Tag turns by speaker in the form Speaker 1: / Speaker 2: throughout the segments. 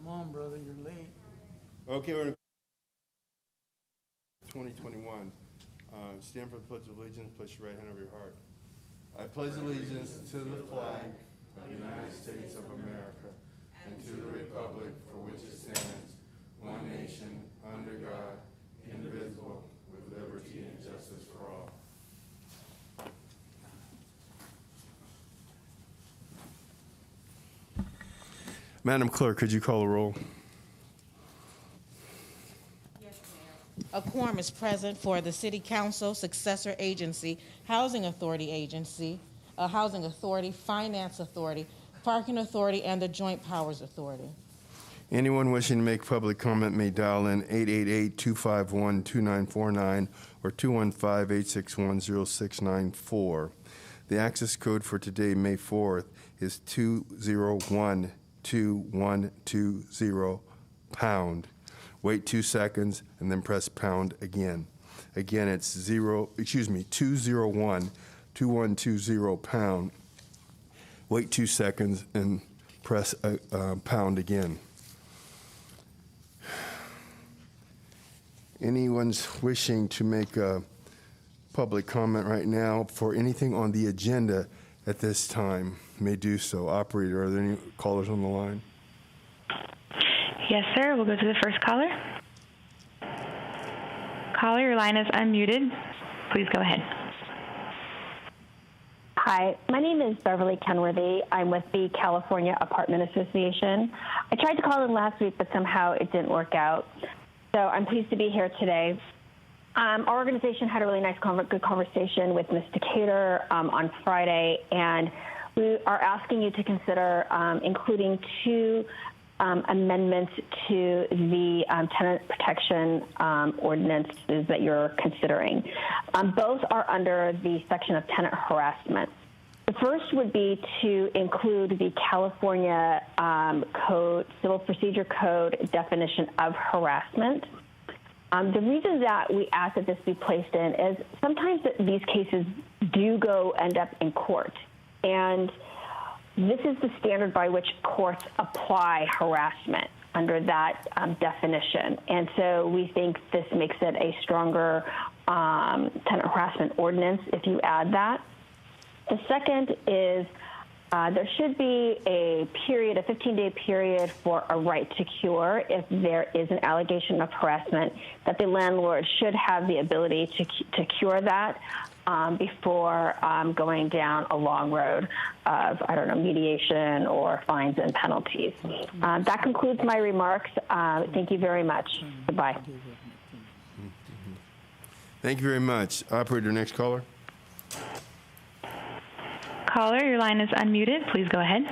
Speaker 1: Come on, brother, you're late.
Speaker 2: Okay, we're in 2021. Stand for the Pledge of Allegiance. Place your right hand over your heart. I pledge allegiance to the flag of the United States of America and to the republic for which it stands, one nation, under God, indivisible, with liberty and justice for all. Madam Clerk, could you call the roll?
Speaker 3: Yes, Mayor. A quorum is present for the City Council, successor agency, Housing Authority, Housing Authority, Finance Authority, Parking Authority, and the Joint Powers Authority.
Speaker 2: Anyone wishing to make public comment may dial in 888-251-2949 or 215-861-0694. The access code for today, May 4th, is 2012120 pound. Wait 2 seconds and then press pound again. Again, it's 2012120 pound. Wait 2 seconds and press pound again. Anyone's wishing to make a public comment right now for anything on the agenda at this time may do so. Operator, are there any callers on the line?
Speaker 4: Yes, sir. We'll go to the first caller. Caller, your line is unmuted. Please go ahead.
Speaker 5: Hi, my name is Beverly Kenworthy. I'm with the California Apartment Association. I tried to call in last week, but somehow it didn't work out. So I'm pleased to be here today. Our organization had a really nice, good conversation with Ms. Decatur on Friday, and we are asking you to consider including two amendments to the tenant protection ordinances that you're considering. Both are under the section of tenant harassment. The first would be to include the California Civil Procedure Code definition of harassment. The reason that we ask that this be placed in is sometimes these cases do end up in court. And this is the standard by which courts apply harassment under that definition. And so we think this makes it a stronger tenant harassment ordinance if you add that. The second is there should be a 15-day period for a right to cure if there is an allegation of harassment, that the landlord should have the ability to cure that before going down a long road of, mediation or fines and penalties. That concludes my remarks. Thank you very much. Goodbye.
Speaker 2: Thank you very much. Operator, next caller.
Speaker 4: Caller, your line is unmuted. Please go ahead.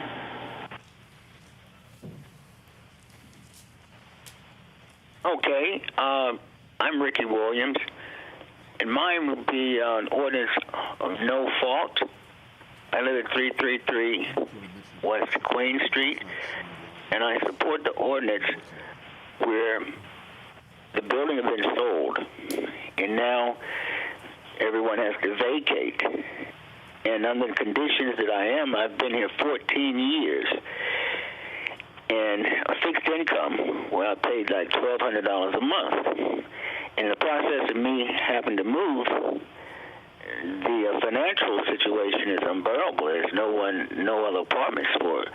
Speaker 6: Okay. I'm Ricky Williams, and mine would be an ordinance of no fault. I live at 333 West Queen Street, and I support the ordinance where the building has been sold, and now everyone has to vacate. And under the conditions that I've been here 14 years, and a fixed income where I paid like $1,200 a month. In the process of me having to move, the financial situation is unbearable. There's no other apartments for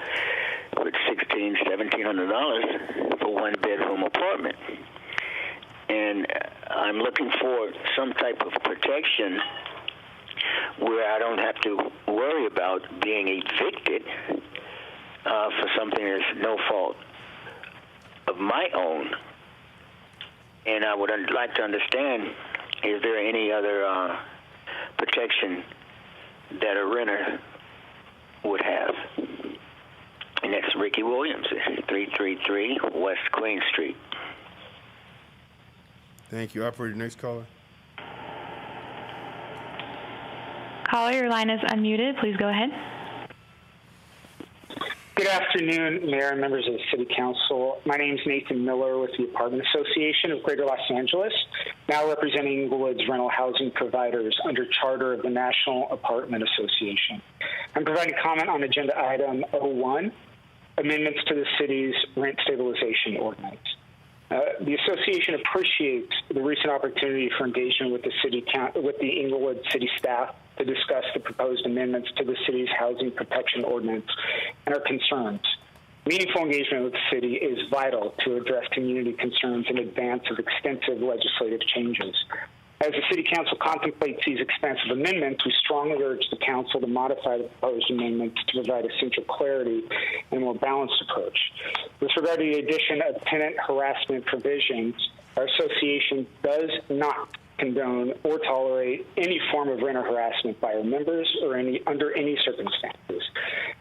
Speaker 6: with $1,600, $1,700 for one bedroom apartment. And I'm looking for some type of protection where I don't have to worry about being evicted for something that's no fault of my own. And I would like to understand, is there any other protection that a renter would have? And that's Ricky Williams, 333 West Queen Street.
Speaker 2: Thank you. Operator, next caller.
Speaker 4: Caller, your line is unmuted. Please go ahead.
Speaker 7: Good afternoon, Mayor and members of the City Council. My name is Nathan Miller with the Apartment Association of Greater Los Angeles, now representing Inglewood's rental housing providers under charter of the National Apartment Association. I'm providing comment on Agenda Item 01. amendments to the city's rent stabilization ordinance. The association appreciates the recent opportunity for engagement with the Inglewood city staff to discuss the proposed amendments to the city's housing protection ordinance and our concerns. Meaningful engagement with the city is vital to address community concerns in advance of extensive legislative changes. As the City Council contemplates these expansive amendments, we strongly urge the Council to modify the proposed amendments to provide essential clarity and a more balanced approach. With regard to the addition of tenant harassment provisions, our association does not condone or tolerate any form of renter harassment by our members or under any circumstances.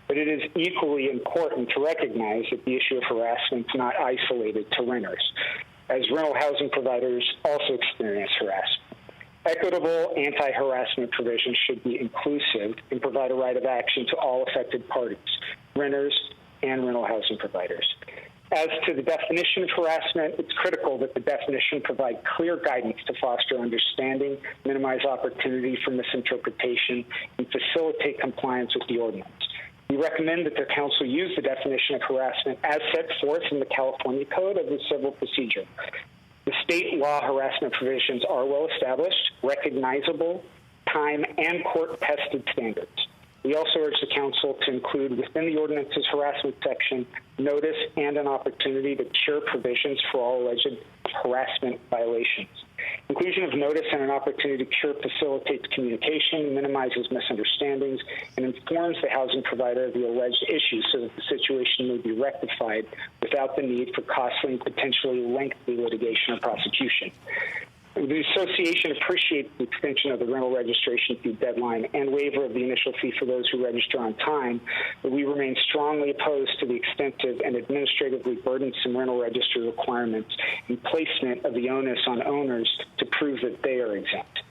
Speaker 7: But it is equally important to recognize that the issue of harassment is not isolated to renters, as rental housing providers also experience harassment. Equitable anti-harassment provisions should be inclusive and provide a right of action to all affected parties, renters and rental housing providers. As to the definition of harassment, it's critical that the definition provide clear guidance to foster understanding, minimize opportunity for misinterpretation, and facilitate compliance with the ordinance. We recommend that the Council use the definition of harassment as set forth in the California Code of the Civil Procedure. The state law harassment provisions are well established, recognizable, time, and court-tested standards. We also urge the Council to include within the ordinance's harassment section notice and an opportunity to cure provisions for all alleged harassment violations. Inclusion of notice and an opportunity to cure facilitates communication, minimizes misunderstandings, and informs the housing provider of the alleged issues so that the situation may be rectified without the need for costly and potentially lengthy litigation or prosecution. The association appreciates the extension of the rental registration fee deadline and waiver of the initial fee for those who register on time, but we remain strongly opposed to the extensive and administratively burdensome rental registry requirements and placement of the onus on owners to prove that they are exempt.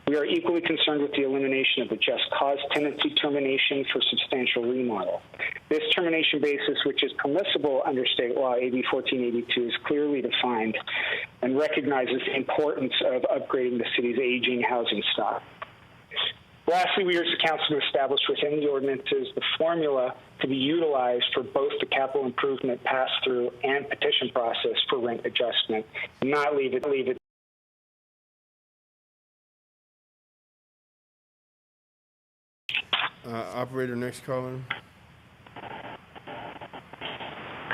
Speaker 7: We are equally concerned with the elimination of the just cause tenancy termination for substantial remodel. This termination basis, which is permissible under state law AB 1482, is clearly defined and recognizes the importance of upgrading the city's aging housing stock. Lastly, we urge the Council to establish within the ordinances the formula to be utilized for both the capital improvement pass-through and petition process for rent adjustment, and not leave it
Speaker 2: Operator, next caller.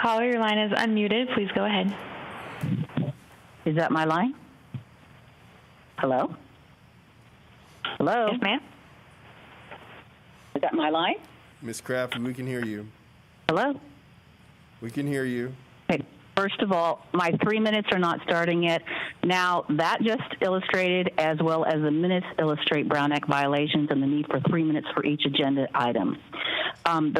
Speaker 4: Caller, your line is unmuted. Please go ahead.
Speaker 1: Is that my line? Hello? Hello?
Speaker 4: Yes, ma'am.
Speaker 1: Is that my line?
Speaker 2: Ms. Craft, we can hear you.
Speaker 1: Hello?
Speaker 2: We can hear you.
Speaker 1: Okay. First of all, my 3 minutes are not starting yet. Now, that just illustrated, as well as the minutes illustrate Brown Act violations and the need for 3 minutes for each agenda item. Regarding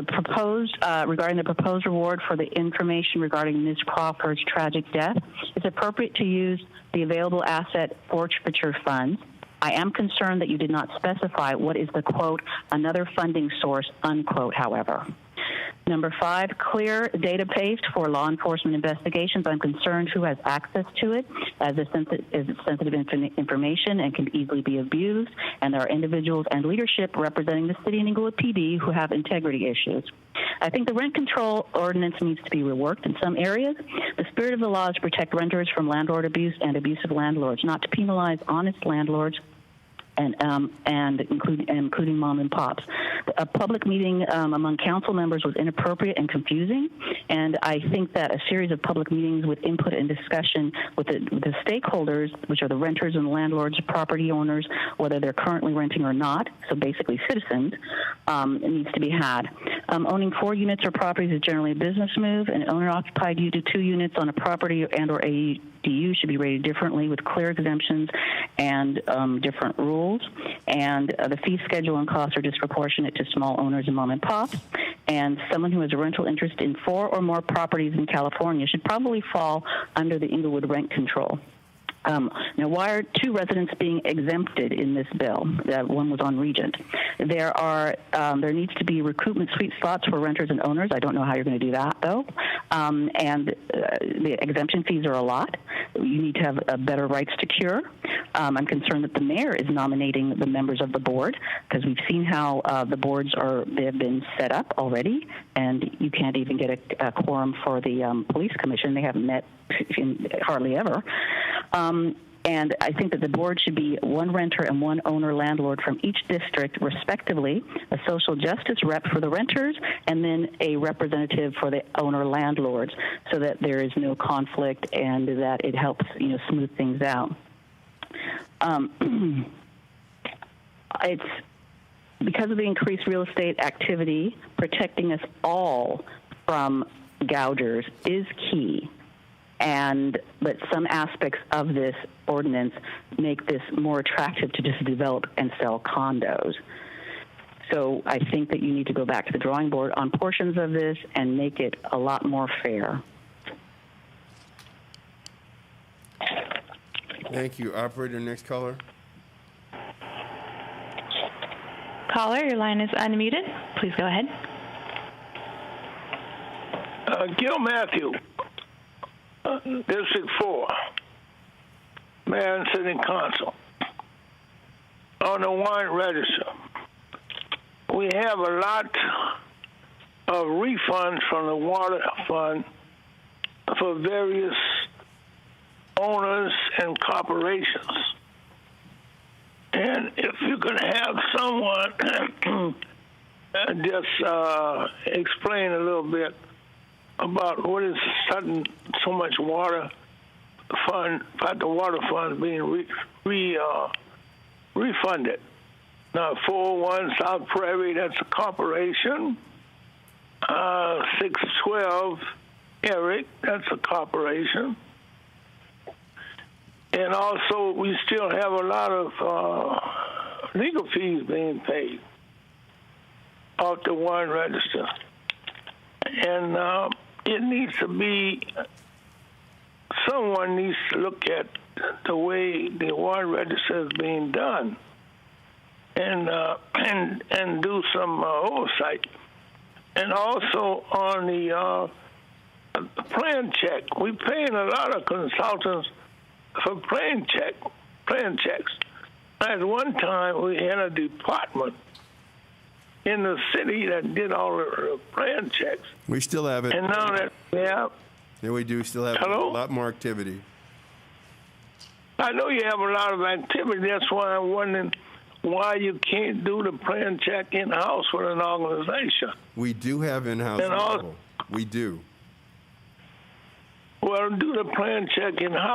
Speaker 1: the proposed reward for the information regarding Ms. Crawford's tragic death, it's appropriate to use the available asset forfeiture funds. I am concerned that you did not specify what is the, quote, another funding source, unquote, however. Number 5, clear database for law enforcement investigations. I'm concerned who has access to it, as it's sensitive information and can easily be abused, and there are individuals and leadership representing the city and Inglewood PD who have integrity issues. I think the rent control ordinance needs to be reworked in some areas. The spirit of the law is to protect renters from landlord abuse and abusive landlords, not to penalize honest landlords and including mom and pops. A public meeting among council members was inappropriate and confusing, and I think that a series of public meetings with input and discussion with the stakeholders, which are the renters and the landlords, property owners, whether they're currently renting or not, so basically citizens, needs to be had. Owning 4 units or properties is generally a business move. An owner-occupied 2 units on a property and or ADU should be rated differently with clear exemptions and different rules. And the fee schedule and costs are disproportionate to small owners and mom and pops. And someone who has a rental interest in 4 or more properties in California should probably fall under the Inglewood rent control. Now, why are 2 residents being exempted in this bill? One was on Regent. There needs to be recoupment sweet spots for renters and owners. I don't know how you're going to do that, though. And the exemption fees are a lot. You need to have better rights to cure. I'm concerned that the mayor is nominating the members of the board, because we've seen how the boards have been set up already, and you can't even get a quorum for the police commission. They haven't met hardly ever. And I think that the board should be one renter and one owner landlord from each district, respectively, a social justice rep for the renters, and then a representative for the owner landlords, so that there is no conflict and that it helps, smooth things out. It's because of the increased real estate activity, protecting us all from gougers is key. But some aspects of this ordinance make this more attractive to just develop and sell condos. So I think that you need to go back to the drawing board on portions of this and make it a lot more fair.
Speaker 2: Thank you. Operator, next caller.
Speaker 4: Caller, your line is unmuted. Please go ahead.
Speaker 8: Gil Matthew, District 4, Mayor and City Council. On the wine register, we have a lot of refunds from the water fund for various owners and corporations. And if you could have someone just explain a little bit about what is so much water fund, about the water fund being refunded. Now, 401 South Prairie, that's a corporation. 612 Eric, that's a corporation. And also, we still have a lot of legal fees being paid off the wine register. And it needs to be, someone needs to look at the way the wine register is being done and do some oversight. And also on the plan check, we're paying a lot of consultants for plan checks. At one time, we had a department in the city that did all the plan checks.
Speaker 2: We still have it.
Speaker 8: And now that we have...
Speaker 2: Yeah, we do still have a lot more activity.
Speaker 8: I know you have a lot of activity. That's why I'm wondering why you can't do the plan check in-house with an organization.
Speaker 2: We do have in-house people. We do.
Speaker 8: Well, do the plan check in-house.